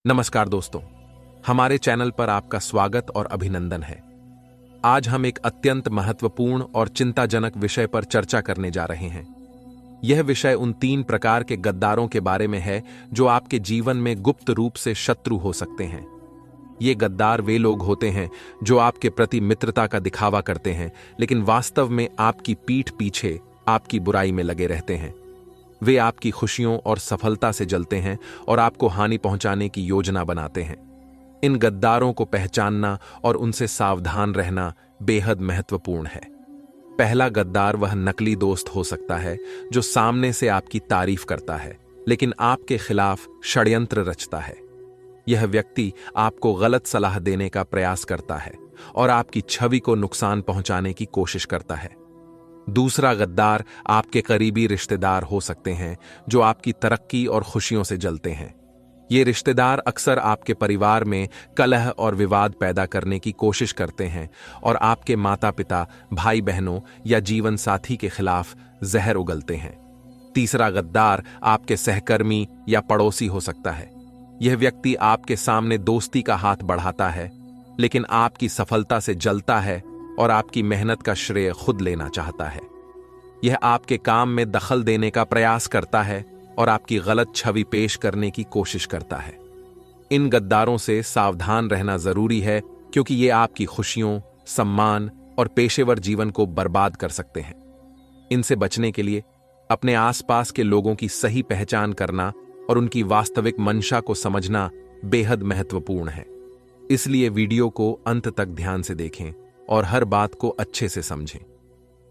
नमस्कार दोस्तों, हमारे चैनल पर आपका स्वागत और अभिनंदन है। आज हम एक अत्यंत महत्वपूर्ण और चिंताजनक विषय पर चर्चा करने जा रहे हैं। यह विषय उन 3 प्रकार के गद्दारों के बारे में है जो आपके जीवन में गुप्त रूप से शत्रु हो सकते हैं। ये गद्दार वे लोग होते हैं जो आपके प्रति मित्रता का दिखावा करते हैं, लेकिन वास्तव में आपकी पीठ पीछे आपकी बुराई में लगे रहते हैं। वे आपकी खुशियों और सफलता से जलते हैं और आपको हानि पहुंचाने की योजना बनाते हैं। इन गद्दारों को पहचानना और उनसे सावधान रहना बेहद महत्वपूर्ण है। पहला गद्दार वह नकली दोस्त हो सकता है जो सामने से आपकी तारीफ करता है, लेकिन आपके खिलाफ षड्यंत्र रचता है। यह व्यक्ति आपको गलत सलाह देने का प्रयास करता है और आपकी छवि को नुकसान पहुंचाने की कोशिश करता है। दूसरा गद्दार आपके करीबी रिश्तेदार हो सकते हैं जो आपकी तरक्की और खुशियों से जलते हैं। ये रिश्तेदार अक्सर आपके परिवार में कलह और विवाद पैदा करने की कोशिश करते हैं और आपके माता पिता, भाई बहनों या जीवन साथी के खिलाफ जहर उगलते हैं। तीसरा गद्दार आपके सहकर्मी या पड़ोसी हो सकता है। यह व्यक्ति आपके सामने दोस्ती का हाथ बढ़ाता है, लेकिन आपकी सफलता से जलता है और आपकी मेहनत का श्रेय खुद लेना चाहता है। यह आपके काम में दखल देने का प्रयास करता है और आपकी गलत छवि पेश करने की कोशिश करता है। इन गद्दारों से सावधान रहना जरूरी है, क्योंकि ये आपकी खुशियों, सम्मान और पेशेवर जीवन को बर्बाद कर सकते हैं। इनसे बचने के लिए अपने आसपास के लोगों की सही पहचान करना और उनकी वास्तविक मंशा को समझना बेहद महत्वपूर्ण है। इसलिए वीडियो को अंत तक ध्यान से देखें और हर बात को अच्छे से समझें।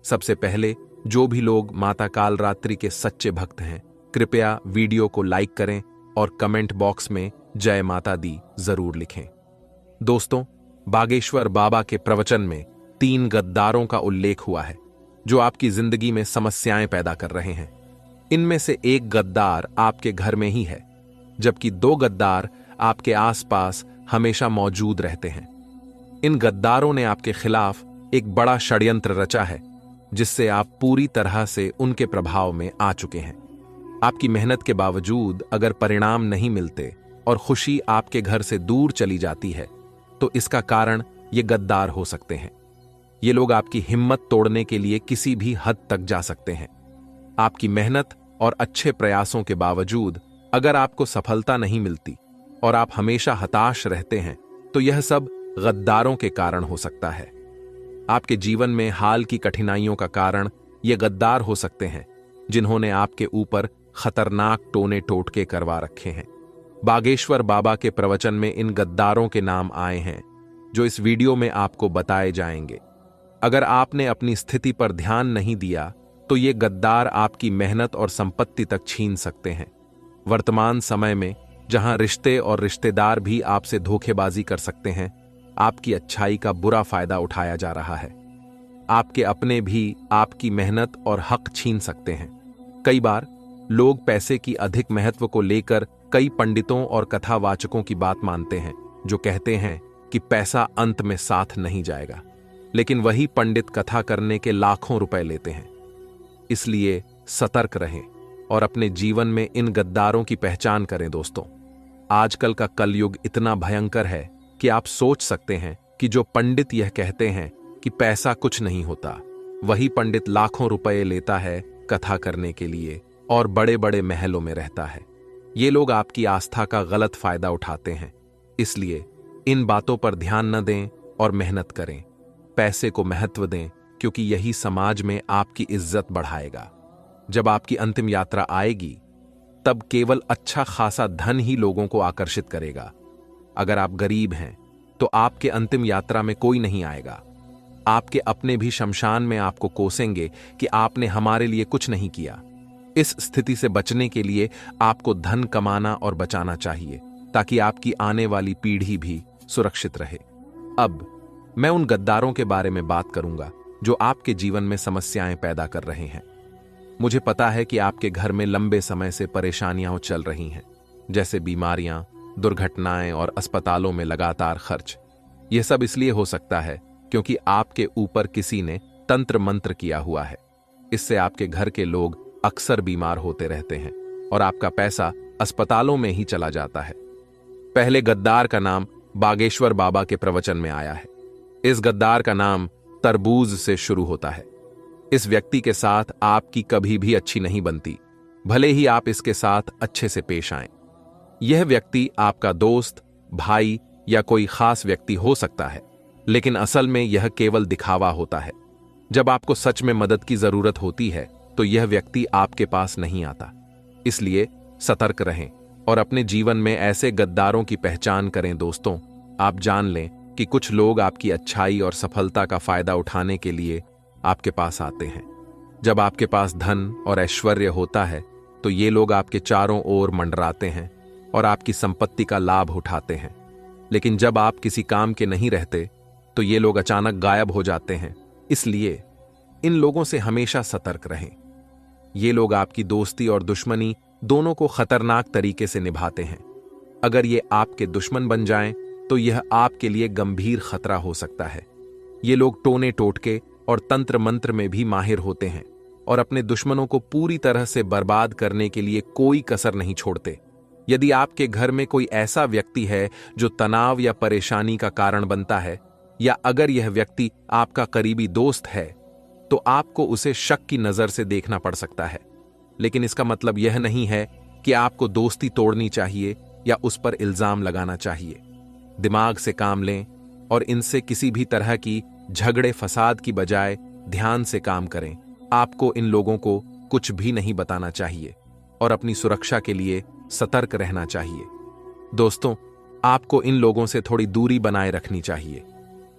सबसे पहले, जो भी लोग माता कालरात्रि के सच्चे भक्त हैं, कृपया वीडियो को लाइक करें और कमेंट बॉक्स में जय माता दी जरूर लिखें। दोस्तों, बागेश्वर बाबा के प्रवचन में 3 गद्दारों का उल्लेख हुआ है जो आपकी जिंदगी में समस्याएं पैदा कर रहे हैं। इनमें से एक गद्दार आपके घर में ही है, जबकि 2 गद्दार आपके आसपास हमेशा मौजूद रहते हैं। इन गद्दारों ने आपके खिलाफ एक बड़ा षड्यंत्र रचा है, जिससे आप पूरी तरह से उनके प्रभाव में आ चुके हैं। आपकी मेहनत के बावजूद अगर परिणाम नहीं मिलते और खुशी आपके घर से दूर चली जाती है, तो इसका कारण ये गद्दार हो सकते हैं। ये लोग आपकी हिम्मत तोड़ने के लिए किसी भी हद तक जा सकते हैं। आपकी मेहनत और अच्छे प्रयासों के बावजूद अगर आपको सफलता नहीं मिलती और आप हमेशा हताश रहते हैं, तो यह सब गद्दारों के कारण हो सकता है। आपके जीवन में हाल की कठिनाइयों का कारण ये गद्दार हो सकते हैं, जिन्होंने आपके ऊपर खतरनाक टोने टोटके करवा रखे हैं। बागेश्वर बाबा के प्रवचन में इन गद्दारों के नाम आए हैं, जो इस वीडियो में आपको बताए जाएंगे। अगर आपने अपनी स्थिति पर ध्यान नहीं दिया, तो ये गद्दार आपकी मेहनत और संपत्ति तक छीन सकते हैं। वर्तमान समय में, जहां रिश्ते और रिश्तेदार भी आपसे धोखेबाजी कर सकते हैं, आपकी अच्छाई का बुरा फायदा उठाया जा रहा है। आपके अपने भी आपकी मेहनत और हक छीन सकते हैं। कई बार लोग पैसे की अधिक महत्व को लेकर कई पंडितों और कथावाचकों की बात मानते हैं, जो कहते हैं कि पैसा अंत में साथ नहीं जाएगा, लेकिन वही पंडित कथा करने के लाखों रुपए लेते हैं। इसलिए सतर्क रहें और अपने जीवन में इन गद्दारों की पहचान करें। दोस्तों, आजकल का कलयुग इतना भयंकर है कि आप सोच सकते हैं कि जो पंडित यह कहते हैं कि पैसा कुछ नहीं होता, वही पंडित लाखों रुपए लेता है कथा करने के लिए और बड़े बड़े महलों में रहता है। ये लोग आपकी आस्था का गलत फायदा उठाते हैं। इसलिए इन बातों पर ध्यान न दें और मेहनत करें। पैसे को महत्व दें, क्योंकि यही समाज में आपकी इज्जत बढ़ाएगा। जब आपकी अंतिम यात्रा आएगी, तब केवल अच्छा खासा धन ही लोगों को आकर्षित करेगा। अगर आप गरीब हैं, तो आपके अंतिम यात्रा में कोई नहीं आएगा। आपके अपने भी शमशान में आपको कोसेंगे कि आपने हमारे लिए कुछ नहीं किया। इस स्थिति से बचने के लिए आपको धन कमाना और बचाना चाहिए, ताकि आपकी आने वाली पीढ़ी भी सुरक्षित रहे। अब मैं उन गद्दारों के बारे में बात करूंगा जो आपके जीवन में समस्याएं पैदा कर रहे हैं। मुझे पता है कि आपके घर में लंबे समय से परेशानियां चल रही हैं, जैसे बीमारियां, दुर्घटनाएं और अस्पतालों में लगातार खर्च। यह सब इसलिए हो सकता है क्योंकि आपके ऊपर किसी ने तंत्र मंत्र किया हुआ है। इससे आपके घर के लोग अक्सर बीमार होते रहते हैं और आपका पैसा अस्पतालों में ही चला जाता है। पहले गद्दार का नाम बागेश्वर बाबा के प्रवचन में आया है। इस गद्दार का नाम तरबूज से शुरू होता है। इस व्यक्ति के साथ आपकी कभी भी अच्छी नहीं बनती, भले ही आप इसके साथ अच्छे से पेश आएं। यह व्यक्ति आपका दोस्त, भाई या कोई खास व्यक्ति हो सकता है, लेकिन असल में यह केवल दिखावा होता है। जब आपको सच में मदद की जरूरत होती है तो यह व्यक्ति आपके पास नहीं आता। इसलिए सतर्क रहें और अपने जीवन में ऐसे गद्दारों की पहचान करें। दोस्तों, आप जान लें कि कुछ लोग आपकी अच्छाई और सफलता का फायदा उठाने के लिए आपके पास आते हैं। जब आपके पास धन और ऐश्वर्य होता है तो ये लोग आपके चारों ओर मंडराते हैं और आपकी संपत्ति का लाभ उठाते हैं। लेकिन जब आप किसी काम के नहीं रहते तो ये लोग अचानक गायब हो जाते हैं। इसलिए इन लोगों से हमेशा सतर्क रहें। ये लोग आपकी दोस्ती और दुश्मनी दोनों को खतरनाक तरीके से निभाते हैं। अगर ये आपके दुश्मन बन जाएं तो यह आपके लिए गंभीर खतरा हो सकता है। ये लोग टोने टोटके और तंत्र मंत्र में भी माहिर होते हैं और अपने दुश्मनों को पूरी तरह से बर्बाद करने के लिए कोई कसर नहीं छोड़ते। यदि आपके घर में कोई ऐसा व्यक्ति है जो तनाव या परेशानी का कारण बनता है, या अगर यह व्यक्ति आपका करीबी दोस्त है, तो आपको उसे शक की नजर से देखना पड़ सकता है। लेकिन इसका मतलब यह नहीं है कि आपको दोस्ती तोड़नी चाहिए या उस पर इल्जाम लगाना चाहिए। दिमाग से काम लें और इनसे किसी भी तरह की झगड़े फसाद की बजाय ध्यान से काम करें। आपको इन लोगों को कुछ भी नहीं बताना चाहिए और अपनी सुरक्षा के लिए सतर्क रहना चाहिए। दोस्तों, आपको इन लोगों से थोड़ी दूरी बनाए रखनी चाहिए।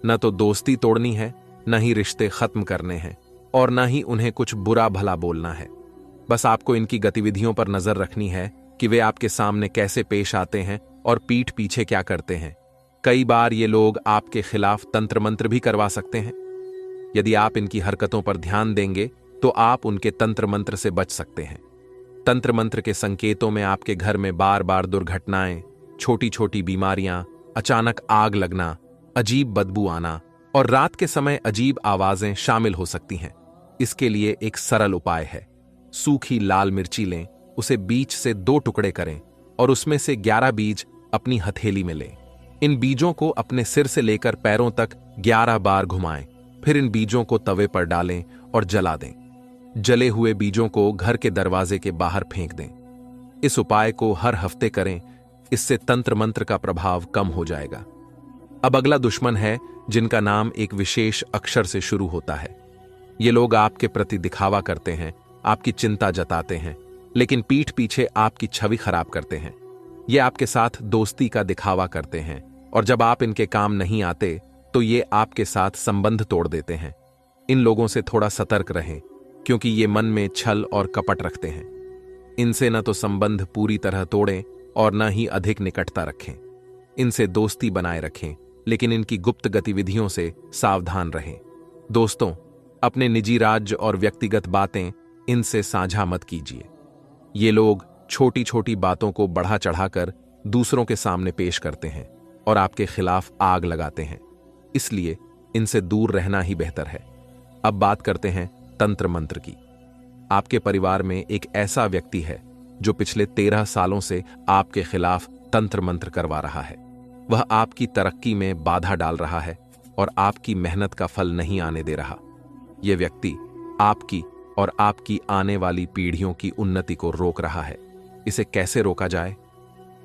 न तो दोस्ती तोड़नी है, न ही रिश्ते खत्म करने हैं, और न ही उन्हें कुछ बुरा भला बोलना है। बस आपको इनकी गतिविधियों पर नजर रखनी है कि वे आपके सामने कैसे पेश आते हैं और पीठ पीछे क्या करते हैं। कई बार ये लोग आपके खिलाफ तंत्र मंत्र भी करवा सकते हैं। यदि आप इनकी हरकतों पर ध्यान देंगे तो आप उनके तंत्र मंत्र से बच सकते हैं। तंत्र मंत्र के संकेतों में आपके घर में बार बार दुर्घटनाएं, छोटी छोटी बीमारियां, अचानक आग लगना, अजीब बदबू आना और रात के समय अजीब आवाजें शामिल हो सकती हैं। इसके लिए एक सरल उपाय है। सूखी लाल मिर्ची लें, उसे बीच से 2 टुकड़े करें और उसमें से 11 बीज अपनी हथेली में लें। इन बीजों को अपने सिर से लेकर पैरों तक 11 बार घुमाएं। फिर इन बीजों को तवे पर डालें और जला दें। जले हुए बीजों को घर के दरवाजे के बाहर फेंक दें। इस उपाय को हर हफ्ते करें, इससे तंत्र मंत्र का प्रभाव कम हो जाएगा। अब अगला दुश्मन है जिनका नाम एक विशेष अक्षर से शुरू होता है। ये लोग आपके प्रति दिखावा करते हैं, आपकी चिंता जताते हैं, लेकिन पीठ पीछे आपकी छवि खराब करते हैं। ये आपके साथ दोस्ती का दिखावा करते हैं और जब आप इनके काम नहीं आते तो ये आपके साथ संबंध तोड़ देते हैं। इन लोगों से थोड़ा सतर्क रहें क्योंकि ये मन में छल और कपट रखते हैं। इनसे न तो संबंध पूरी तरह तोड़ें और न ही अधिक निकटता रखें। इनसे दोस्ती बनाए रखें, लेकिन इनकी गुप्त गतिविधियों से सावधान रहें। दोस्तों, अपने निजी राज्य और व्यक्तिगत बातें इनसे साझा मत कीजिए। ये लोग छोटी छोटी बातों को बढ़ा चढ़ाकर दूसरों के सामने पेश करते हैं और आपके खिलाफ आग लगाते हैं। इसलिए इनसे दूर रहना ही बेहतर है। अब बात करते हैं तंत्र मंत्र की। आपके परिवार में एक ऐसा व्यक्ति है जो पिछले 13 सालों से आपके खिलाफ तंत्र मंत्र करवा रहा है। वह आपकी तरक्की में बाधा डाल रहा है और आपकी मेहनत का फल नहीं आने दे रहा। यह व्यक्ति आपकी और आपकी आने वाली पीढ़ियों की उन्नति को रोक रहा है। इसे कैसे रोका जाए?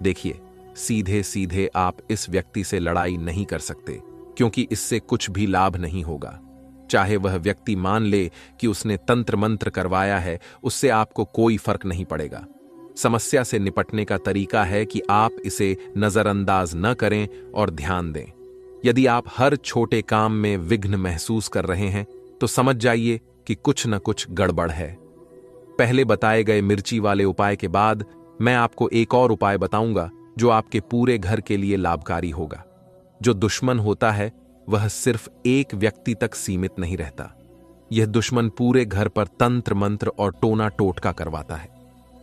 देखिए, सीधे सीधे आप इस व्यक्ति से लड़ाई नहीं कर सकते क्योंकि इससे कुछ भी लाभ नहीं होगा। चाहे वह व्यक्ति मान ले कि उसने तंत्र मंत्र करवाया है, उससे आपको कोई फर्क नहीं पड़ेगा। समस्या से निपटने का तरीका है कि आप इसे नजरअंदाज न करें और ध्यान दें। यदि आप हर छोटे काम में विघ्न महसूस कर रहे हैं तो समझ जाइए कि कुछ न कुछ गड़बड़ है। पहले बताए गए मिर्ची वाले उपाय के बाद मैं आपको एक और उपाय बताऊंगा जो आपके पूरे घर के लिए लाभकारी होगा। जो दुश्मन होता है वह सिर्फ एक व्यक्ति तक सीमित नहीं रहता। यह दुश्मन पूरे घर पर तंत्र मंत्र और टोना टोटका करवाता है।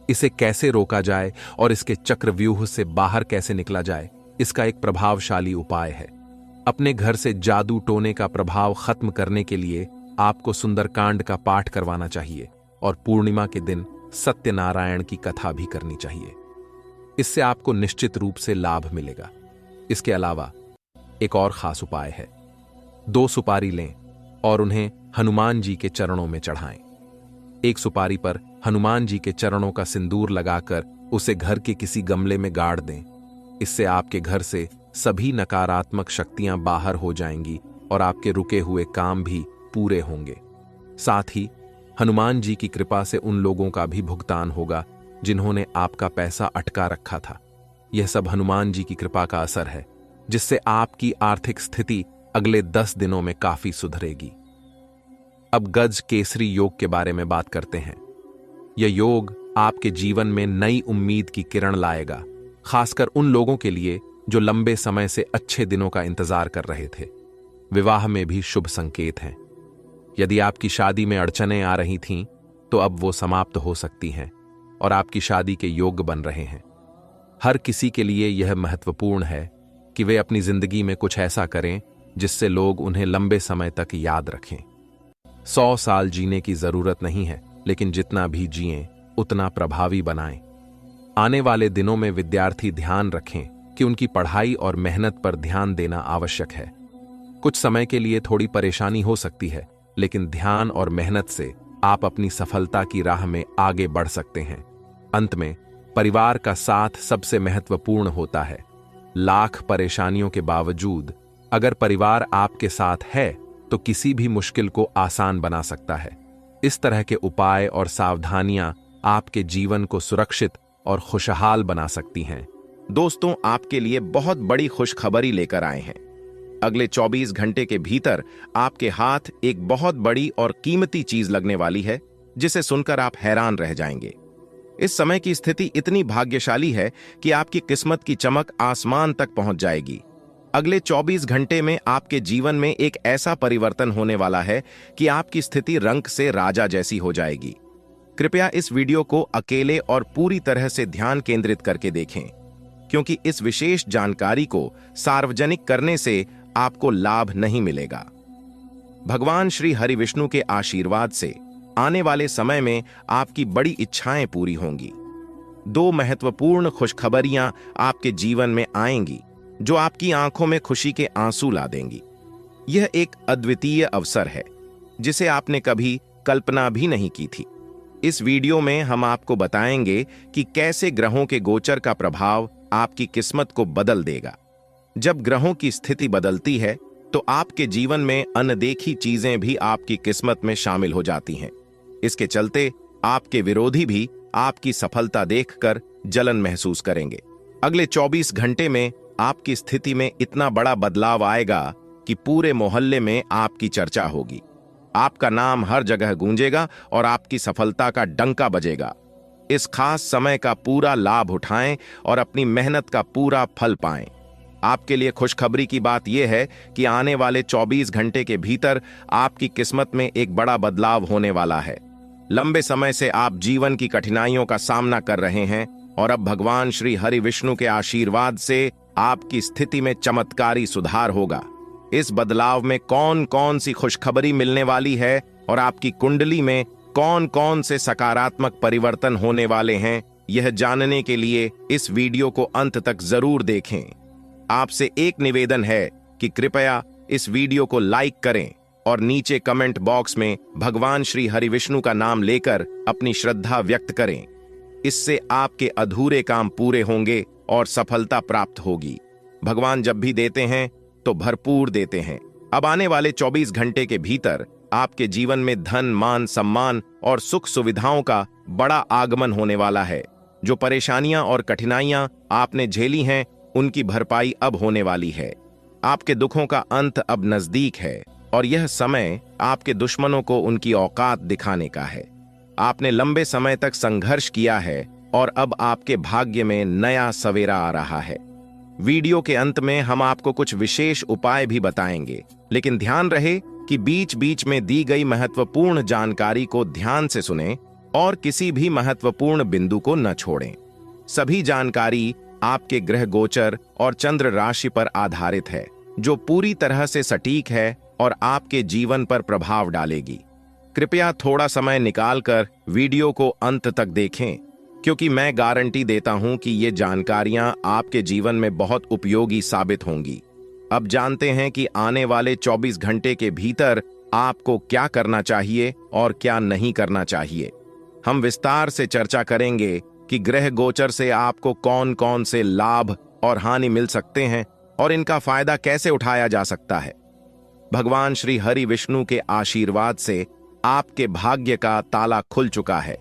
इसे कैसे रोका जाए और इसके चक्रव्यूह से बाहर कैसे निकला जाए, इसका एक प्रभावशाली उपाय है। अपने घर से जादू टोने का प्रभाव खत्म करने के लिए आपको सुंदरकांड का पाठ करवाना चाहिए और पूर्णिमा के दिन सत्यनारायण की कथा भी करनी चाहिए। इससे आपको निश्चित रूप से लाभ मिलेगा। इसके अलावा एक और खास उपाय है। 2 सुपारी लें और उन्हें हनुमान जी के चरणों में चढ़ाएं। एक सुपारी पर हनुमान जी के चरणों का सिंदूर लगाकर उसे घर के किसी गमले में गाड़ दें। इससे आपके घर से सभी नकारात्मक शक्तियां बाहर हो जाएंगी और आपके रुके हुए काम भी पूरे होंगे। साथ ही हनुमान जी की कृपा से उन लोगों का भी भुगतान होगा जिन्होंने आपका पैसा अटका रखा था। यह सब हनुमान जी की कृपा का असर है, जिससे आपकी आर्थिक स्थिति अगले 10 दिनों में काफी सुधरेगी। अब गज केसरी योग के बारे में बात करते हैं। यह योग आपके जीवन में नई उम्मीद की किरण लाएगा, खासकर उन लोगों के लिए जो लंबे समय से अच्छे दिनों का इंतजार कर रहे थे। विवाह में भी शुभ संकेत हैं। यदि आपकी शादी में अड़चनें आ रही थीं, तो अब वो समाप्त हो सकती हैं और आपकी शादी के योग्य बन रहे हैं। हर किसी के लिए यह महत्वपूर्ण है कि वे अपनी जिंदगी में कुछ ऐसा करें जिससे लोग उन्हें लंबे समय तक याद रखें। 100 साल जीने की जरूरत नहीं है, लेकिन जितना भी जिएं उतना प्रभावी बनाएं। आने वाले दिनों में विद्यार्थी ध्यान रखें कि उनकी पढ़ाई और मेहनत पर ध्यान देना आवश्यक है। कुछ समय के लिए थोड़ी परेशानी हो सकती है, लेकिन ध्यान और मेहनत से आप अपनी सफलता की राह में आगे बढ़ सकते हैं। अंत में परिवार का साथ सबसे महत्वपूर्ण होता है। लाख परेशानियों के बावजूद अगर परिवार आपके साथ है तो किसी भी मुश्किल को आसान बना सकता है। इस तरह के उपाय और सावधानियां आपके जीवन को सुरक्षित और खुशहाल बना सकती हैं। दोस्तों, आपके लिए बहुत बड़ी खुशखबरी लेकर आए हैं। अगले 24 घंटे के भीतर आपके हाथ एक बहुत बड़ी और कीमती चीज लगने वाली है, जिसे सुनकर आप हैरान रह जाएंगे। इस समय की स्थिति इतनी भाग्यशाली है कि आपकी किस्मत की चमक आसमान तक पहुंच जाएगी। अगले 24 घंटे में आपके जीवन में एक ऐसा परिवर्तन होने वाला है कि आपकी स्थिति रंग से राजा जैसी हो जाएगी। कृपया इस वीडियो को अकेले और पूरी तरह से ध्यान केंद्रित करके देखें, क्योंकि इस विशेष जानकारी को सार्वजनिक करने से आपको लाभ नहीं मिलेगा। भगवान श्री हरि विष्णु के आशीर्वाद से आने वाले समय में आपकी बड़ी इच्छाएं पूरी होंगी। 2 महत्वपूर्ण खुशखबरियां आपके जीवन में आएंगी जो आपकी आंखों में खुशी के आंसू ला देंगी। यह एक अद्वितीय अवसर है जिसे आपने कभी कल्पना भी नहीं की थी। इस वीडियो में हम आपको बताएंगे कि कैसे ग्रहों के गोचर का प्रभाव आपकी किस्मत को बदल देगा। जब ग्रहों की स्थिति बदलती है तो आपके जीवन में अनदेखी चीजें भी आपकी किस्मत में शामिल हो जाती हैं। इसके चलते आपके विरोधी भी आपकी सफलता देखकर जलन महसूस करेंगे। अगले 24 घंटे में आपकी स्थिति में इतना बड़ा बदलाव आएगा कि पूरे मोहल्ले में आपकी चर्चा होगी। आपका नाम हर जगह गूंजेगा और आपकी सफलता का डंका बजेगा। इस खास समय का पूरा लाभ उठाएं और अपनी मेहनत का पूरा फल पाएं। आपके लिए खुशखबरी की बात यह है कि आने वाले 24 घंटे के भीतर आपकी किस्मत में एक बड़ा बदलाव होने वाला है। लंबे समय से आप जीवन की कठिनाइयों का सामना कर रहे हैं और अब भगवान श्री हरि विष्णु के आशीर्वाद से आपकी स्थिति में चमत्कारी सुधार होगा। इस बदलाव में कौन कौन सी खुशखबरी मिलने वाली है और आपकी कुंडली में कौन कौन से सकारात्मक परिवर्तन होने वाले हैं, यह जानने के लिए इस वीडियो को अंत तक जरूर देखें। आपसे एक निवेदन है कि कृपया इस वीडियो को लाइक करें और नीचे कमेंट बॉक्स में भगवान श्री हरि विष्णु का नाम लेकर अपनी श्रद्धा व्यक्त करें। इससे आपके अधूरे काम पूरे होंगे और सफलता प्राप्त होगी। भगवान जब भी देते हैं तो भरपूर देते हैं। अब आने वाले 24 घंटे के भीतर आपके जीवन में धन, मान, सम्मान और सुख सुविधाओं का बड़ा आगमन होने वाला है। जो परेशानियां और कठिनाइयां आपने झेली हैं, उनकी भरपाई अब होने वाली है। आपके दुखों का अंत अब नजदीक है और यह समय आपके दुश्मनों को उनकी औकात दिखाने का है। आपने लंबे समय तक संघर्ष किया है और अब आपके भाग्य में नया सवेरा आ रहा है। वीडियो के अंत में हम आपको कुछ विशेष उपाय भी बताएंगे, लेकिन ध्यान रहे कि बीच बीच में दी गई महत्वपूर्ण जानकारी को ध्यान से सुनें और किसी भी महत्वपूर्ण बिंदु को न छोड़ें। सभी जानकारी आपके ग्रह गोचर और चंद्र राशि पर आधारित है, जो पूरी तरह से सटीक है और आपके जीवन पर प्रभाव डालेगी। कृपया थोड़ा समय निकालकर वीडियो को अंत तक देखें, क्योंकि मैं गारंटी देता हूं कि ये जानकारियां आपके जीवन में बहुत उपयोगी साबित होंगी। अब जानते हैं कि आने वाले 24 घंटे के भीतर आपको क्या करना चाहिए और क्या नहीं करना चाहिए। हम विस्तार से चर्चा करेंगे कि ग्रह गोचर से आपको कौन कौन से लाभ और हानि मिल सकते हैं और इनका फायदा कैसे उठाया जा सकता है। भगवान श्री हरि विष्णु के आशीर्वाद से आपके भाग्य का ताला खुल चुका है।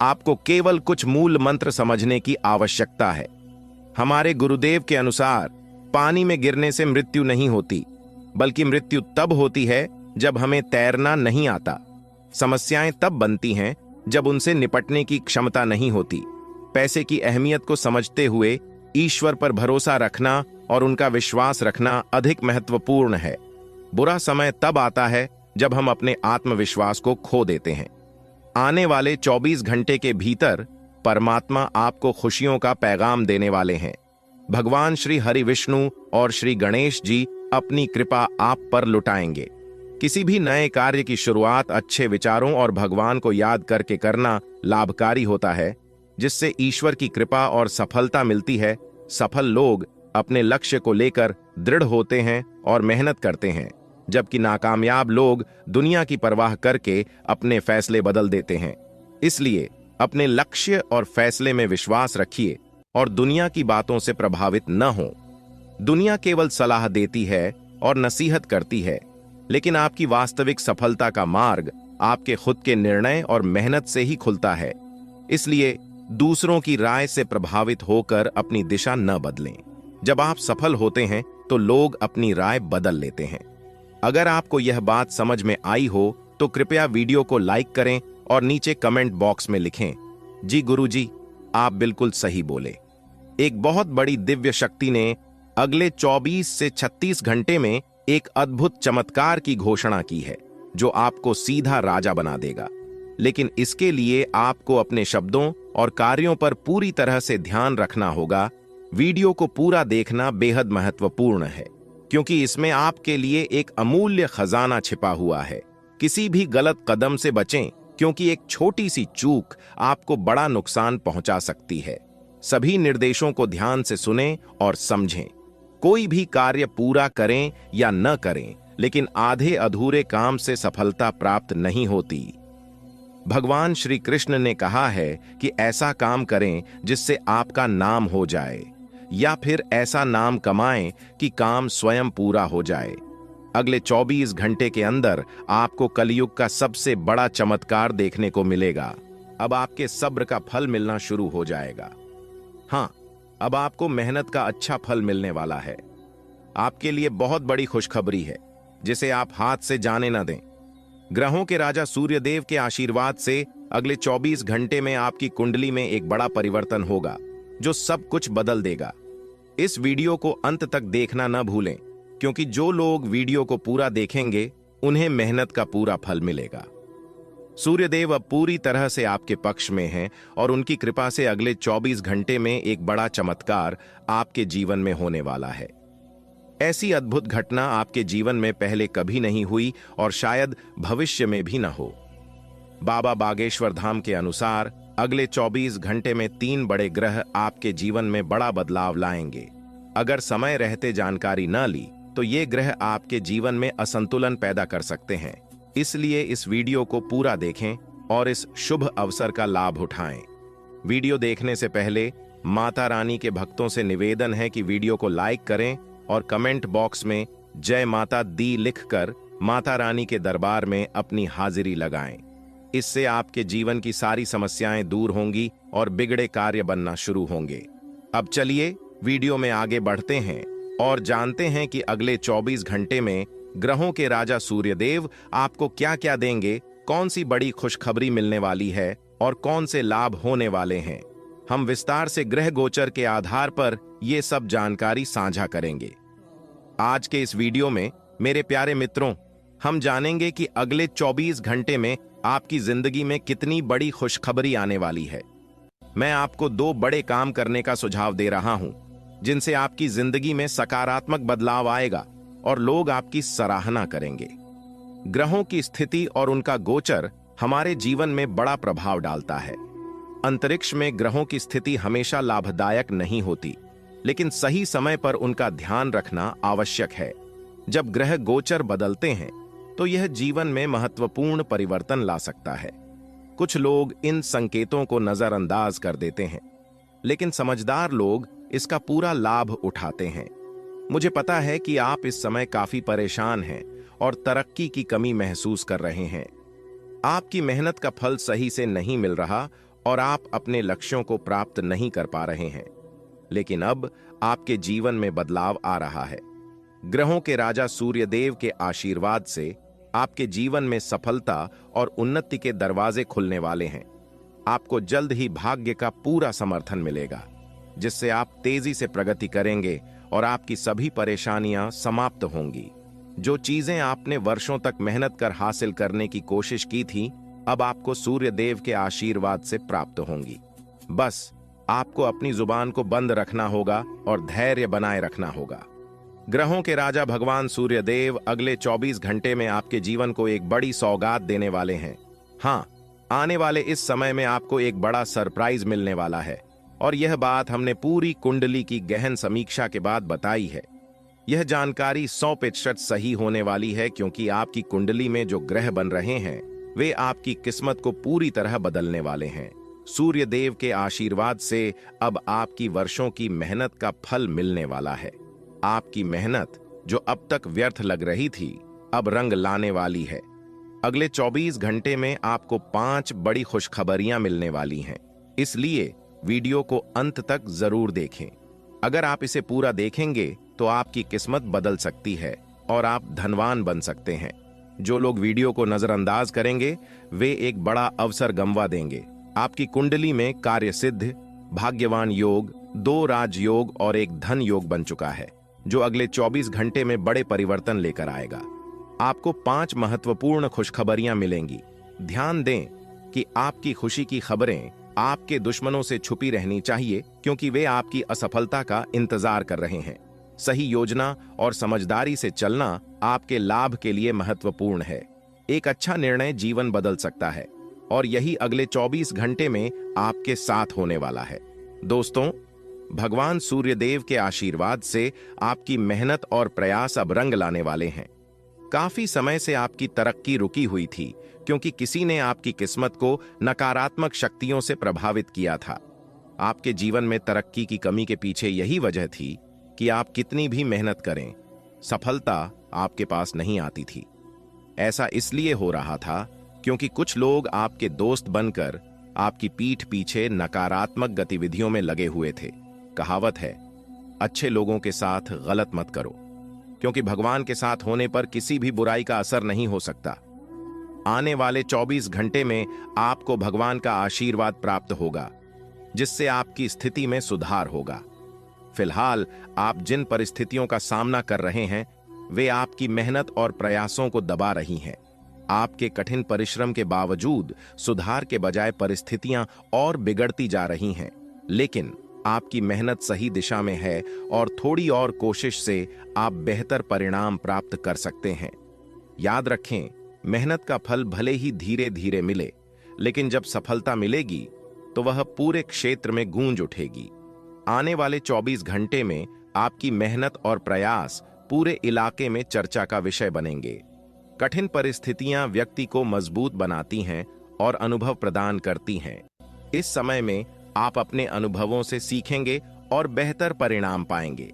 आपको केवल कुछ मूल मंत्र समझने की आवश्यकता है। हमारे गुरुदेव के अनुसार पानी में गिरने से मृत्यु नहीं होती, बल्कि मृत्यु तब होती है जब हमें तैरना नहीं आता। समस्याएं तब बनती हैं जब उनसे निपटने की क्षमता नहीं होती। पैसे की अहमियत को समझते हुए ईश्वर पर भरोसा रखना और उनका विश्वास रखना अधिक महत्वपूर्ण है। बुरा समय तब आता है जब हम अपने आत्मविश्वास को खो देते हैं। आने वाले 24 घंटे के भीतर परमात्मा आपको खुशियों का पैगाम देने वाले हैं। भगवान श्री हरि विष्णु और श्री गणेश जी अपनी कृपा आप पर लुटाएंगे। किसी भी नए कार्य की शुरुआत अच्छे विचारों और भगवान को याद करके करना लाभकारी होता है, जिससे ईश्वर की कृपा और सफलता मिलती है। सफल लोग अपने लक्ष्य को लेकर दृढ़ होते हैं और मेहनत करते हैं, जबकि नाकामयाब लोग दुनिया की परवाह करके अपने फैसले बदल देते हैं। इसलिए अपने लक्ष्य और फैसले में विश्वास रखिए और दुनिया की बातों से प्रभावित न हो। दुनिया केवल सलाह देती है और नसीहत करती है, लेकिन आपकी वास्तविक सफलता का मार्ग आपके खुद के निर्णय और मेहनत से ही खुलता है। इसलिए दूसरों की राय से प्रभावित होकर अपनी दिशा न बदलें। जब आप सफल होते हैं तो लोग अपनी राय बदल लेते हैं। अगर आपको यह बात समझ में आई हो तो कृपया वीडियो को लाइक करें और नीचे कमेंट बॉक्स में लिखें, जी गुरुजी, आप बिल्कुल सही बोले। एक बहुत बड़ी दिव्य शक्ति ने अगले 24 से 36 घंटे में एक अद्भुत चमत्कार की घोषणा की है, जो आपको सीधा राजा बना देगा। लेकिन इसके लिए आपको अपने शब्दों और कार्यों पर पूरी तरह से ध्यान रखना होगा। वीडियो को पूरा देखना बेहद महत्वपूर्ण है, क्योंकि इसमें आपके लिए एक अमूल्य खजाना छिपा हुआ है। किसी भी गलत कदम से बचें, क्योंकि एक छोटी सी चूक आपको बड़ा नुकसान पहुंचा सकती है। सभी निर्देशों को ध्यान से सुनें और समझें। कोई भी कार्य पूरा करें या न करें, लेकिन आधे अधूरे काम से सफलता प्राप्त नहीं होती। भगवान श्री कृष्ण ने कहा है कि ऐसा काम करें जिससे आपका नाम हो जाए, या फिर ऐसा नाम कमाएं कि काम स्वयं पूरा हो जाए। अगले 24 घंटे के अंदर आपको कलयुग का सबसे बड़ा चमत्कार देखने को मिलेगा। अब आपके सब्र का फल मिलना शुरू हो जाएगा। हाँ, अब आपको मेहनत का अच्छा फल मिलने वाला है। आपके लिए बहुत बड़ी खुशखबरी है, जिसे आप हाथ से जाने न दें। ग्रहों के राजा सूर्यदेव के आशीर्वाद से अगले 24 घंटे में आपकी कुंडली में एक बड़ा परिवर्तन होगा, जो सब कुछ बदल देगा। इस वीडियो को अंत तक देखना न भूलें, क्योंकि जो लोग वीडियो को पूरा देखेंगे उन्हें मेहनत का पूरा फल मिलेगा। सूर्यदेव अब पूरी तरह से आपके पक्ष में हैं और उनकी कृपा से अगले 24 घंटे में एक बड़ा चमत्कार आपके जीवन में होने वाला है। ऐसी अद्भुत घटना आपके जीवन में पहले कभी नहीं हुई और शायद भविष्य में भी न हो। बाबा बागेश्वर धाम के अनुसार अगले 24 घंटे में 3 बड़े ग्रह आपके जीवन में बड़ा बदलाव लाएंगे। अगर समय रहते जानकारी न ली तो ये ग्रह आपके जीवन में असंतुलन पैदा कर सकते हैं। इसलिए इस वीडियो को पूरा देखें और इस शुभ अवसर का लाभ उठाएं। वीडियो देखने से पहले माता रानी के भक्तों से निवेदन है कि वीडियो को लाइक करें और कमेंट बॉक्स में जय माता दी लिखकर माता रानी के दरबार में अपनी हाजिरी लगाएं। इससे आपके जीवन की सारी समस्याएं दूर होंगी और बिगड़े कार्य बनना शुरू होंगे। अब चलिए वीडियो में आगे बढ़ते हैं और जानते हैं कि अगले 24 घंटे में ग्रहों के राजा सूर्यदेव आपको क्या क्या देंगे, कौन सी बड़ी खुशखबरी मिलने वाली है और कौन से लाभ होने वाले हैं। हम विस्तार से ग्रह गोचर के आधार पर ये सब जानकारी साझा करेंगे। आज के इस वीडियो में मेरे प्यारे मित्रों, हम जानेंगे कि अगले 24 घंटे में आपकी जिंदगी में कितनी बड़ी खुशखबरी आने वाली है। मैं आपको 2 बड़े काम करने का सुझाव दे रहा हूं, जिनसे आपकी जिंदगी में सकारात्मक बदलाव आएगा और लोग आपकी सराहना करेंगे। ग्रहों की स्थिति और उनका गोचर हमारे जीवन में बड़ा प्रभाव डालता है। अंतरिक्ष में ग्रहों की स्थिति हमेशा लाभदायक नहीं होती, लेकिन सही समय पर उनका ध्यान रखना आवश्यक है। जब ग्रह गोचर बदलते हैं तो यह जीवन में महत्वपूर्ण परिवर्तन ला सकता है। कुछ लोग इन संकेतों को नजरअंदाज कर देते हैं, लेकिन समझदार लोग इसका पूरा लाभ उठाते हैं। मुझे पता है कि आप इस समय काफी परेशान हैं और तरक्की की कमी महसूस कर रहे हैं। आपकी मेहनत का फल सही से नहीं मिल रहा और आप अपने लक्ष्यों को प्राप्त नहीं कर पा रहे हैं। लेकिन अब आपके जीवन में बदलाव आ रहा है। ग्रहों के राजा सूर्यदेव के आशीर्वाद से आपके जीवन में सफलता और उन्नति के दरवाजे खुलने वाले हैं। आपको जल्द ही भाग्य का पूरा समर्थन मिलेगा, जिससे आप तेजी से प्रगति करेंगे और आपकी सभी परेशानियां समाप्त होंगी। जो चीजें आपने वर्षों तक मेहनत कर हासिल करने की कोशिश की थी, अब आपको सूर्यदेव के आशीर्वाद से प्राप्त होंगी। बस आपको अपनी जुबान को बंद रखना होगा और धैर्य बनाए रखना होगा। ग्रहों के राजा भगवान सूर्यदेव अगले 24 घंटे में आपके जीवन को एक बड़ी सौगात देने वाले हैं। हाँ, आने वाले इस समय में आपको एक बड़ा सरप्राइज मिलने वाला है, और यह बात हमने पूरी कुंडली की गहन समीक्षा के बाद बताई है। यह जानकारी 100% सही होने वाली है, क्योंकि आपकी कुंडली में जो ग्रह बन रहे हैं वे आपकी किस्मत को पूरी तरह बदलने वाले हैं। सूर्यदेव के आशीर्वाद से अब आपकी वर्षों की मेहनत का फल मिलने वाला है। आपकी मेहनत जो अब तक व्यर्थ लग रही थी, अब रंग लाने वाली है। अगले 24 घंटे में आपको 5 बड़ी खुशखबरियां मिलने वाली हैं, इसलिए वीडियो को अंत तक जरूर देखें। अगर आप इसे पूरा देखेंगे तो आपकी किस्मत बदल सकती है और आप धनवान बन सकते हैं। जो लोग वीडियो को नजरअंदाज करेंगे वे एक बड़ा अवसर गंवा देंगे। आपकी कुंडली में कार्य सिद्ध, भाग्यवान योग, 2 राजयोग और एक धन योग बन चुका है, जो अगले 24 घंटे में बड़े परिवर्तन लेकर आएगा। आपको 5 महत्वपूर्ण खुशखबरियां मिलेंगी। ध्यान दें कि आपकी खुशी की खबरें आपके दुश्मनों से छुपी रहनी चाहिए, क्योंकि वे आपकी असफलता का इंतजार कर रहे हैं। सही योजना और समझदारी से चलना आपके लाभ के लिए महत्वपूर्ण है। एक अच्छा निर्णय जीवन बदल सकता है, और यही अगले 24 घंटे में आपके साथ होने वाला है। दोस्तों, भगवान सूर्यदेव के आशीर्वाद से आपकी मेहनत और प्रयास अब रंग लाने वाले हैं। काफी समय से आपकी तरक्की रुकी हुई थी, क्योंकि किसी ने आपकी किस्मत को नकारात्मक शक्तियों से प्रभावित किया था। आपके जीवन में तरक्की की कमी के पीछे यही वजह थी कि आप कितनी भी मेहनत करें, सफलता आपके पास नहीं आती थी। ऐसा इसलिए हो रहा था क्योंकि कुछ लोग आपके दोस्त बनकर आपकी पीठ पीछे नकारात्मक गतिविधियों में लगे हुए थे। कहावत है, अच्छे लोगों के साथ गलत मत करो, क्योंकि भगवान के साथ होने पर किसी भी बुराई का असर नहीं हो सकता। आने वाले 24 घंटे में आपको भगवान का आशीर्वाद प्राप्त होगा, जिससे आपकी स्थिति में सुधार होगा। फिलहाल आप जिन परिस्थितियों का सामना कर रहे हैं वे आपकी मेहनत और प्रयासों को दबा रही हैं। आपके कठिन परिश्रम के बावजूद सुधार के बजाय परिस्थितियां और बिगड़ती जा रही हैं, लेकिन आपकी मेहनत सही दिशा में है और थोड़ी और कोशिश से आप बेहतर परिणाम प्राप्त कर सकते हैं। याद रखें, मेहनत का फल भले ही धीरे धीरे मिले, लेकिन जब सफलता मिलेगी तो वह पूरे क्षेत्र में गूंज उठेगी। आने वाले 24 घंटे में आपकी मेहनत और प्रयास पूरे इलाके में चर्चा का विषय बनेंगे। कठिन परिस्थितियां व्यक्ति को मजबूत बनाती हैं और अनुभव प्रदान करती हैं। इस समय में आप अपने अनुभवों से सीखेंगे और बेहतर परिणाम पाएंगे।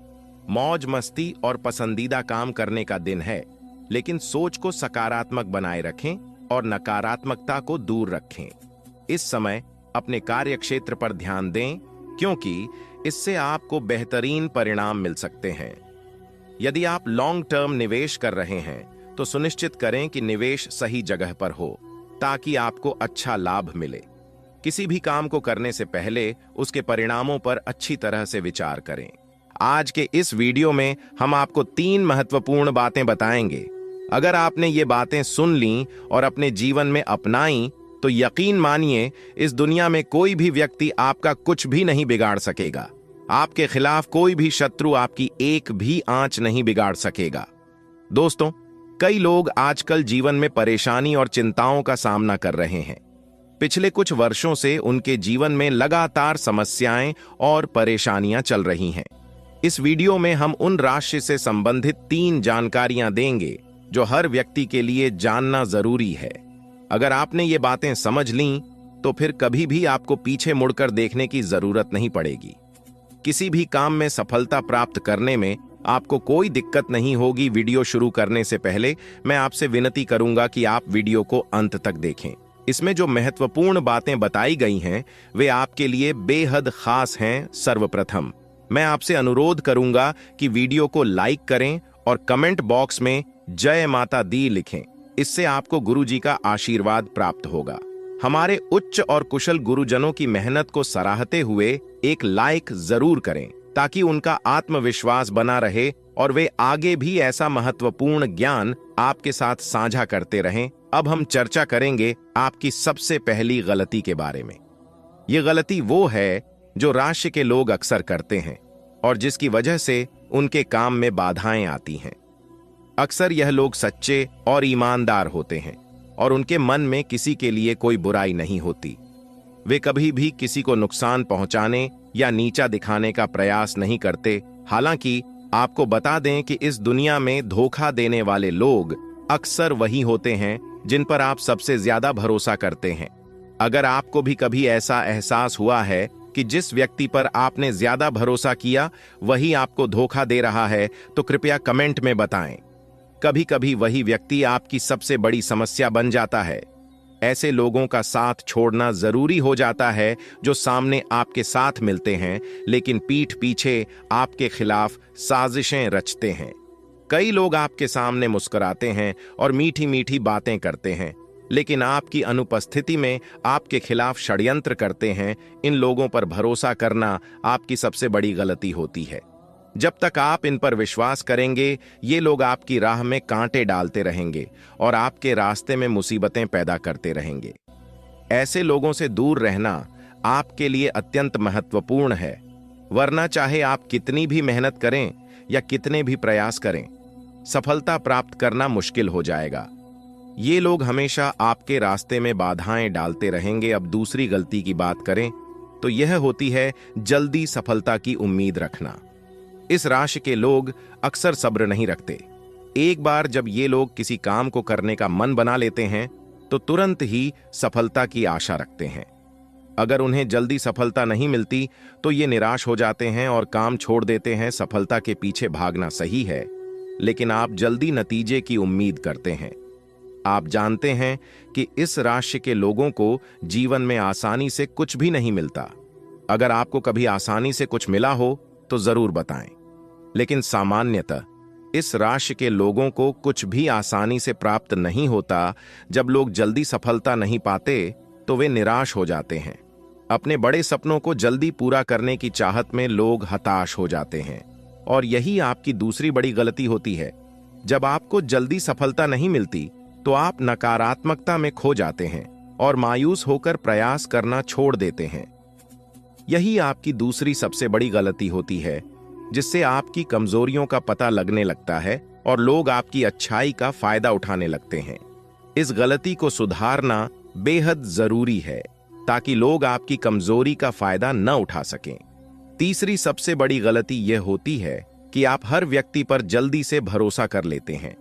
मौज मस्ती और पसंदीदा काम करने का दिन है, लेकिन सोच को सकारात्मक बनाए रखें और नकारात्मकता को दूर रखें। इस समय अपने कार्य क्षेत्र पर ध्यान दें, क्योंकि इससे आपको बेहतरीन परिणाम मिल सकते हैं। यदि आप लॉन्ग टर्म निवेश कर रहे हैं तो सुनिश्चित करें कि निवेश सही जगह पर हो, ताकि आपको अच्छा लाभ मिले। किसी भी काम को करने से पहले उसके परिणामों पर अच्छी तरह से विचार करें। आज के इस वीडियो में हम आपको 3 महत्वपूर्ण बातें बताएंगे। अगर आपने ये बातें सुन लीं और अपने जीवन में अपनाई तो यकीन मानिए, इस दुनिया में कोई भी व्यक्ति आपका कुछ भी नहीं बिगाड़ सकेगा। आपके खिलाफ कोई भी शत्रु आपकी एक भी आंच नहीं बिगाड़ सकेगा। दोस्तों, कई लोग आजकल जीवन में परेशानी और चिंताओं का सामना कर रहे हैं। पिछले कुछ वर्षों से उनके जीवन में लगातार समस्याएं और परेशानियां चल रही हैं। इस वीडियो में हम उन राशि से संबंधित 3 जानकारियां देंगे जो हर व्यक्ति के लिए जानना जरूरी है। अगर आपने ये बातें समझ लीं तो फिर कभी भी आपको पीछे मुड़कर देखने की जरूरत नहीं पड़ेगी। किसी भी काम में सफलता प्राप्त करने में आपको कोई दिक्कत नहीं होगी। वीडियो शुरू करने से पहले मैं आपसे विनती करूंगा कि आप वीडियो को अंत तक देखें। इसमें जो महत्वपूर्ण बातें बताई गई हैं वे आपके लिए बेहद खास हैं। सर्वप्रथम मैं आपसे अनुरोध करूंगा कि वीडियो को लाइक करें और कमेंट बॉक्स में जय माता दी लिखें। इससे आपको गुरुजी का आशीर्वाद प्राप्त होगा। हमारे उच्च और कुशल गुरुजनों की मेहनत को सराहते हुए एक लाइक जरूर करें ताकि उनका आत्मविश्वास बना रहे और वे आगे भी ऐसा महत्वपूर्ण ज्ञान आपके साथ साझा करते रहें। अब हम चर्चा करेंगे आपकी सबसे पहली गलती के बारे में। ये गलती वो है जो राशि के लोग अक्सर करते हैं और जिसकी वजह से उनके काम में बाधाएं आती हैं। अक्सर यह लोग सच्चे और ईमानदार होते हैं और उनके मन में किसी के लिए कोई बुराई नहीं होती। वे कभी भी किसी को नुकसान पहुंचाने या नीचा दिखाने का प्रयास नहीं करते। हालांकि आपको बता दें कि इस दुनिया में धोखा देने वाले लोग अक्सर वही होते हैं जिन पर आप सबसे ज्यादा भरोसा करते हैं। अगर आपको भी कभी ऐसा एहसास हुआ है कि जिस व्यक्ति पर आपने ज्यादा भरोसा किया वही आपको धोखा दे रहा है तो कृपया कमेंट में बताएं। कभी कभी वही व्यक्ति आपकी सबसे बड़ी समस्या बन जाता है। ऐसे लोगों का साथ छोड़ना जरूरी हो जाता है जो सामने आपके साथ मिलते हैं लेकिन पीठ पीछे आपके खिलाफ साजिशें रचते हैं। कई लोग आपके सामने मुस्कुराते हैं और मीठी मीठी बातें करते हैं लेकिन आपकी अनुपस्थिति में आपके खिलाफ षड्यंत्र करते हैं। इन लोगों पर भरोसा करना आपकी सबसे बड़ी गलती होती है। जब तक आप इन पर विश्वास करेंगे ये लोग आपकी राह में कांटे डालते रहेंगे और आपके रास्ते में मुसीबतें पैदा करते रहेंगे। ऐसे लोगों से दूर रहना आपके लिए अत्यंत महत्वपूर्ण है, वरना चाहे आप कितनी भी मेहनत करें या कितने भी प्रयास करें, सफलता प्राप्त करना मुश्किल हो जाएगा। ये लोग हमेशा आपके रास्ते में बाधाएं डालते रहेंगे। अब दूसरी गलती की बात करें तो यह होती है जल्दी सफलता की उम्मीद रखना। इस राशि के लोग अक्सर सब्र नहीं रखते। एक बार जब ये लोग किसी काम को करने का मन बना लेते हैं तो तुरंत ही सफलता की आशा रखते हैं। अगर उन्हें जल्दी सफलता नहीं मिलती तो ये निराश हो जाते हैं और काम छोड़ देते हैं। सफलता के पीछे भागना सही है लेकिन आप जल्दी नतीजे की उम्मीद करते हैं। आप जानते हैं कि इस राशि के लोगों को जीवन में आसानी से कुछ भी नहीं मिलता। अगर आपको कभी आसानी से कुछ मिला हो तो जरूर बताएं, लेकिन सामान्यतः इस राशि के लोगों को कुछ भी आसानी से प्राप्त नहीं होता। जब लोग जल्दी सफलता नहीं पाते तो वे निराश हो जाते हैं। अपने बड़े सपनों को जल्दी पूरा करने की चाहत में लोग हताश हो जाते हैं और यही आपकी दूसरी बड़ी गलती होती है। जब आपको जल्दी सफलता नहीं मिलती तो आप नकारात्मकता में खो जाते हैं और मायूस होकर प्रयास करना छोड़ देते हैं। यही आपकी दूसरी सबसे बड़ी गलती होती है जिससे आपकी कमजोरियों का पता लगने लगता है और लोग आपकी अच्छाई का फायदा उठाने लगते हैं। इस गलती को सुधारना बेहद जरूरी है ताकि लोग आपकी कमजोरी का फायदा न उठा सकें। तीसरी सबसे बड़ी गलती यह होती है कि आप हर व्यक्ति पर जल्दी से भरोसा कर लेते हैं।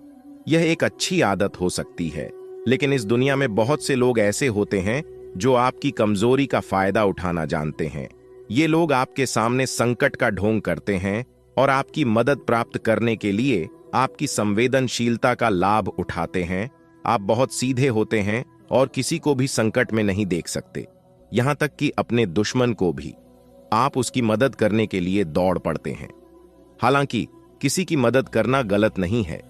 यह एक अच्छी आदत हो सकती है लेकिन इस दुनिया में बहुत से लोग ऐसे होते हैं जो आपकी कमजोरी का फायदा उठाना जानते हैं। ये लोग आपके सामने संकट का ढोंग करते हैं और आपकी मदद प्राप्त करने के लिए आपकी संवेदनशीलता का लाभ उठाते हैं। आप बहुत सीधे होते हैं और किसी को भी संकट में नहीं देख सकते, यहां तक कि अपने दुश्मन को भी। आप उसकी मदद करने के लिए दौड़ पड़ते हैं। हालांकि किसी की मदद करना गलत नहीं है,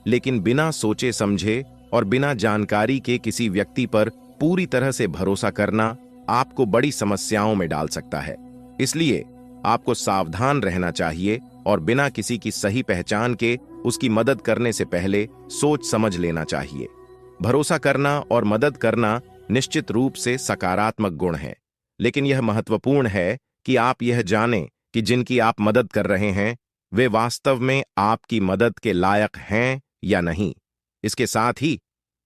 लेकिन बिना सोचे समझे और बिना जानकारी के किसी व्यक्ति पर पूरी तरह से भरोसा करना आपको बड़ी समस्याओं में डाल सकता है। इसलिए आपको सावधान रहना चाहिए और बिना किसी की सही पहचान के उसकी मदद करने से पहले सोच समझ लेना चाहिए। भरोसा करना और मदद करना निश्चित रूप से सकारात्मक गुण है, लेकिन यह महत्वपूर्ण है कि आप यह जानें कि जिनकी आप मदद कर रहे हैं वे वास्तव में आपकी मदद के लायक हैं या नहीं। इसके साथ ही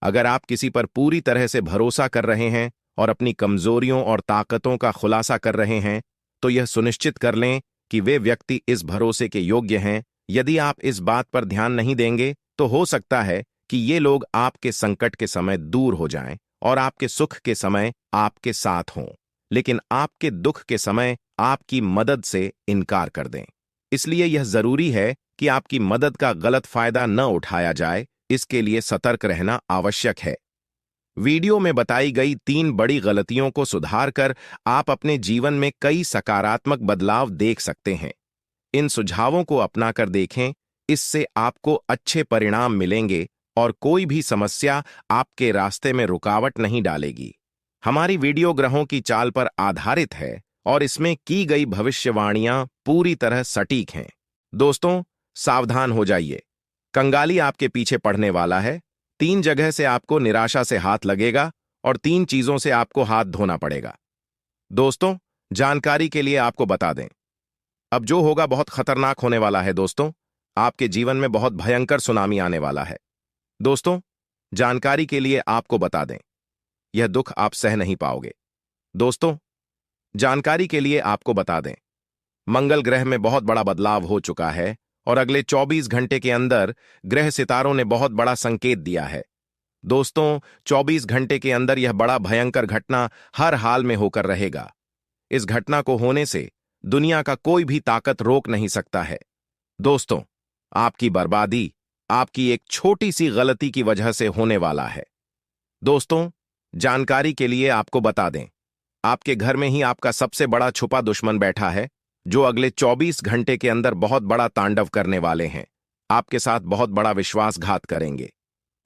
अगर आप किसी पर पूरी तरह से भरोसा कर रहे हैं और अपनी कमजोरियों और ताकतों का खुलासा कर रहे हैं, तो यह सुनिश्चित कर लें कि वे व्यक्ति इस भरोसे के योग्य हैं। यदि आप इस बात पर ध्यान नहीं देंगे तो हो सकता है कि ये लोग आपके संकट के समय दूर हो जाएं और आपके सुख के समय आपके साथ हों, लेकिन आपके दुख के समय आपकी मदद से इनकार कर दें। इसलिए यह जरूरी है कि आपकी मदद का गलत फायदा न उठाया जाए। इसके लिए सतर्क रहना आवश्यक है। वीडियो में बताई गई 3 बड़ी गलतियों को सुधारकर आप अपने जीवन में कई सकारात्मक बदलाव देख सकते हैं। इन सुझावों को अपनाकर देखें, इससे आपको अच्छे परिणाम मिलेंगे और कोई भी समस्या आपके रास्ते में रुकावट नहीं डालेगी। हमारी वीडियो ग्रहों की चाल पर आधारित है और इसमें की गई भविष्यवाणियां पूरी तरह सटीक हैं। दोस्तों, सावधान हो जाइए। कंगाली आपके पीछे पड़ने वाला है। 3 जगह से आपको निराशा से हाथ लगेगा और 3 चीजों से आपको हाथ धोना पड़ेगा। दोस्तों, जानकारी के लिए आपको बता दें, अब जो होगा बहुत खतरनाक होने वाला है। दोस्तों, आपके जीवन में बहुत भयंकर सुनामी आने वाला है। दोस्तों, जानकारी के लिए आपको बता दें, यह दुख आप सह नहीं पाओगे। दोस्तों, जानकारी के लिए आपको बता दें, मंगल ग्रह में बहुत बड़ा बदलाव हो चुका है और अगले 24 घंटे के अंदर ग्रह सितारों ने बहुत बड़ा संकेत दिया है। दोस्तों, 24 घंटे के अंदर यह बड़ा भयंकर घटना हर हाल में होकर रहेगा। इस घटना को होने से दुनिया का कोई भी ताकत रोक नहीं सकता है। दोस्तों, आपकी बर्बादी आपकी एक छोटी सी गलती की वजह से होने वाला है। दोस्तों, जानकारी के लिए आपको बता दें, आपके घर में ही आपका सबसे बड़ा छुपा दुश्मन बैठा है, जो अगले 24 घंटे के अंदर बहुत बड़ा तांडव करने वाले हैं। आपके साथ बहुत बड़ा विश्वासघात करेंगे।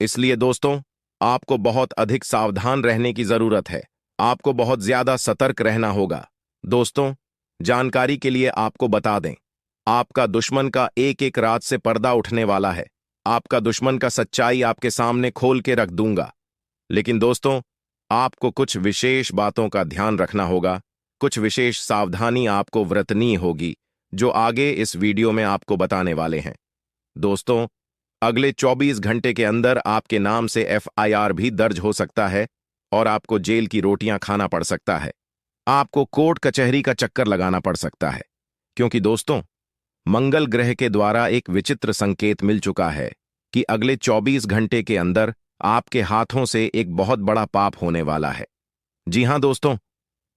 इसलिए दोस्तों, आपको बहुत अधिक सावधान रहने की जरूरत है। आपको बहुत ज्यादा सतर्क रहना होगा। दोस्तों, जानकारी के लिए आपको बता दें, आपका दुश्मन का एक एक रात से पर्दा उठने वाला है। आपका दुश्मन का सच्चाई आपके सामने खोल के रख दूंगा। लेकिन दोस्तों, आपको कुछ विशेष बातों का ध्यान रखना होगा। कुछ विशेष सावधानी आपको बरतनी होगी, जो आगे इस वीडियो में आपको बताने वाले हैं। दोस्तों, अगले 24 घंटे के अंदर आपके नाम से FIR भी दर्ज हो सकता है और आपको जेल की रोटियां खाना पड़ सकता है। आपको कोर्ट कचहरी का चक्कर लगाना पड़ सकता है, क्योंकि दोस्तों, मंगल ग्रह के द्वारा एक विचित्र संकेत मिल चुका है कि अगले 24 घंटे के अंदर आपके हाथों से एक बहुत बड़ा पाप होने वाला है। जी हां दोस्तों,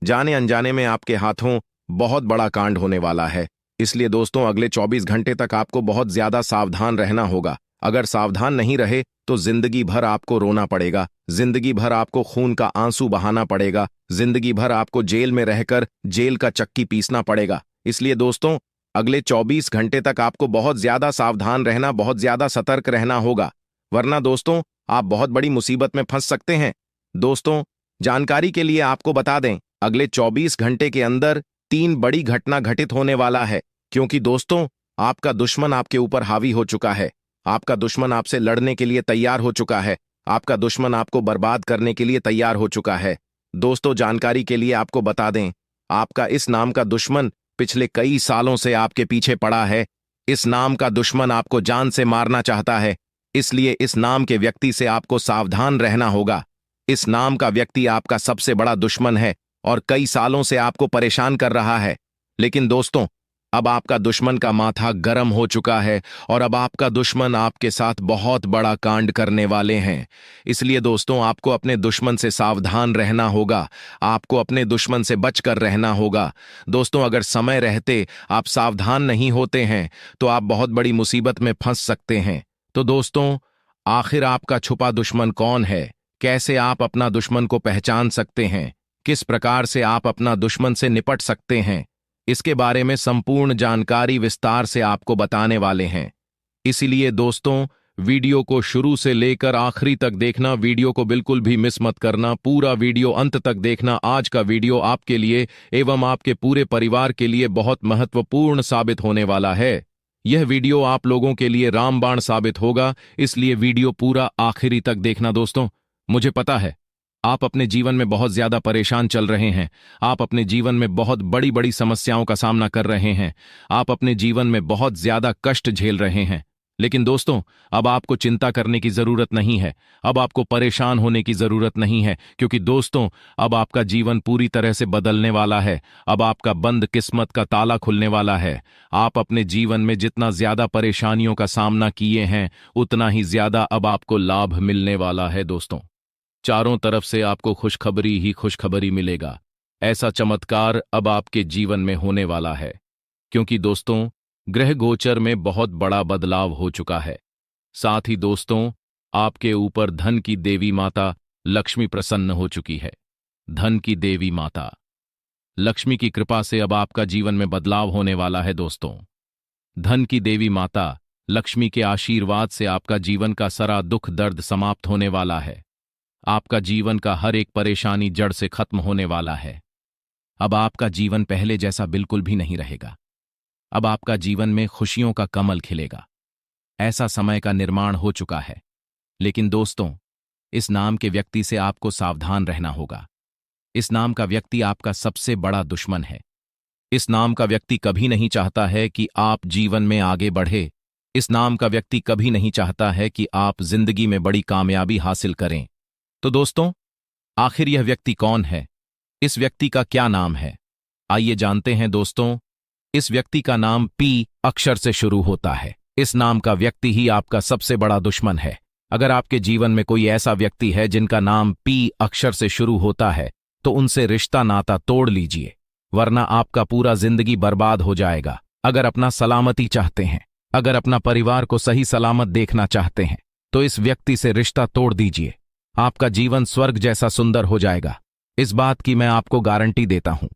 जाने अनजाने में आपके हाथों बहुत बड़ा कांड होने वाला है। इसलिए दोस्तों, अगले 24 घंटे तक आपको बहुत ज्यादा सावधान रहना होगा। अगर सावधान नहीं रहे तो जिंदगी भर आपको रोना पड़ेगा, जिंदगी भर आपको खून का आंसू बहाना पड़ेगा, जिंदगी भर आपको जेल में रहकर जेल का चक्की पीसना पड़ेगा। इसलिए दोस्तों, अगले 24 घंटे तक आपको बहुत ज्यादा सावधान रहना, बहुत ज्यादा सतर्क रहना होगा, वरना दोस्तों आप बहुत बड़ी मुसीबत में फंस सकते हैं। दोस्तों, जानकारी के लिए आपको बता दें, अगले 24 घंटे के अंदर 3 बड़ी घटना घटित होने वाला है, क्योंकि दोस्तों, आपका दुश्मन आपके ऊपर हावी हो चुका है। आपका दुश्मन आपसे लड़ने के लिए तैयार हो चुका है। आपका दुश्मन आपको बर्बाद करने के लिए तैयार हो चुका है। दोस्तों, जानकारी के लिए आपको बता दें, आपका इस नाम का दुश्मन पिछले कई सालों से आपके पीछे पड़ा है। इस नाम का दुश्मन आपको जान से मारना चाहता है। इसलिए इस नाम के व्यक्ति से आपको सावधान रहना होगा। इस नाम का व्यक्ति आपका सबसे बड़ा दुश्मन है और कई सालों से आपको परेशान कर रहा है। लेकिन दोस्तों, अब आपका दुश्मन का माथा गर्म हो चुका है और अब आपका दुश्मन आपके साथ बहुत बड़ा कांड करने वाले हैं। इसलिए दोस्तों, आपको अपने दुश्मन से सावधान रहना होगा। आपको अपने दुश्मन से बचकर रहना होगा। दोस्तों, अगर समय रहते आप सावधान नहीं होते हैं तो आप बहुत बड़ी मुसीबत में फंस सकते हैं। तो दोस्तों, आखिर आपका छुपा दुश्मन कौन है? कैसे आप अपना दुश्मन को पहचान सकते हैं? किस प्रकार से आप अपना दुश्मन से निपट सकते हैं? इसके बारे में संपूर्ण जानकारी विस्तार से आपको बताने वाले हैं। इसीलिए दोस्तों, वीडियो को शुरू से लेकर आखिरी तक देखना, वीडियो को बिल्कुल भी मिस मत करना, पूरा वीडियो अंत तक देखना। आज का वीडियो आपके लिए एवं आपके पूरे परिवार के लिए बहुत महत्वपूर्ण साबित होने वाला है। यह वीडियो आप लोगों के लिए रामबाण साबित होगा, इसलिए वीडियो पूरा आखिरी तक देखना। दोस्तों, मुझे पता है आप अपने जीवन में बहुत ज्यादा परेशान चल रहे हैं। आप अपने जीवन में बहुत बड़ी बड़ी समस्याओं का सामना कर रहे हैं। आप अपने जीवन में बहुत ज्यादा कष्ट झेल रहे हैं। लेकिन दोस्तों, अब आपको चिंता करने की जरूरत नहीं है, अब आपको परेशान होने की जरूरत नहीं है, क्योंकि दोस्तों, अब आपका जीवन पूरी तरह से बदलने वाला है। अब आपका बंद किस्मत का ताला खुलने वाला है। आप अपने जीवन में जितना ज्यादा परेशानियों का सामना किए हैं, उतना ही ज्यादा अब आपको लाभ मिलने वाला है। दोस्तों, चारों तरफ से आपको खुशखबरी ही खुशखबरी मिलेगा। ऐसा चमत्कार अब आपके जीवन में होने वाला है, क्योंकि दोस्तों, ग्रह गोचर में बहुत बड़ा बदलाव हो चुका है। साथ ही दोस्तों, आपके ऊपर धन की देवी माता लक्ष्मी प्रसन्न हो चुकी है। धन की देवी माता लक्ष्मी की कृपा से अब आपका जीवन में बदलाव होने वाला है। दोस्तों, धन की देवी माता लक्ष्मी के आशीर्वाद से आपका जीवन का सारा दुख दर्द समाप्त होने वाला है। आपका जीवन का हर एक परेशानी जड़ से खत्म होने वाला है। अब आपका जीवन पहले जैसा बिल्कुल भी नहीं रहेगा। अब आपका जीवन में खुशियों का कमल खिलेगा। ऐसा समय का निर्माण हो चुका है। लेकिन दोस्तों, इस नाम के व्यक्ति से आपको सावधान रहना होगा। इस नाम का व्यक्ति आपका सबसे बड़ा दुश्मन है। इस नाम का व्यक्ति कभी नहीं चाहता है कि आप जीवन में आगे बढ़े। इस नाम का व्यक्ति कभी नहीं चाहता है कि आप जिंदगी में बड़ी कामयाबी हासिल करें। तो दोस्तों, आखिर यह व्यक्ति कौन है? इस व्यक्ति का क्या नाम है? आइए जानते हैं। दोस्तों, इस व्यक्ति का नाम पी अक्षर से शुरू होता है। इस नाम का व्यक्ति ही आपका सबसे बड़ा दुश्मन है। अगर आपके जीवन में कोई ऐसा व्यक्ति है जिनका नाम पी अक्षर से शुरू होता है, तो उनसे रिश्ता नाता तोड़ लीजिए, वरना आपका पूरा जिंदगी बर्बाद हो जाएगा। अगर अपना सलामती चाहते हैं, अगर अपना परिवार को सही सलामत देखना चाहते हैं, तो इस व्यक्ति से रिश्ता तोड़ दीजिए। आपका जीवन स्वर्ग जैसा सुंदर हो जाएगा। इस बात की मैं आपको गारंटी देता हूं।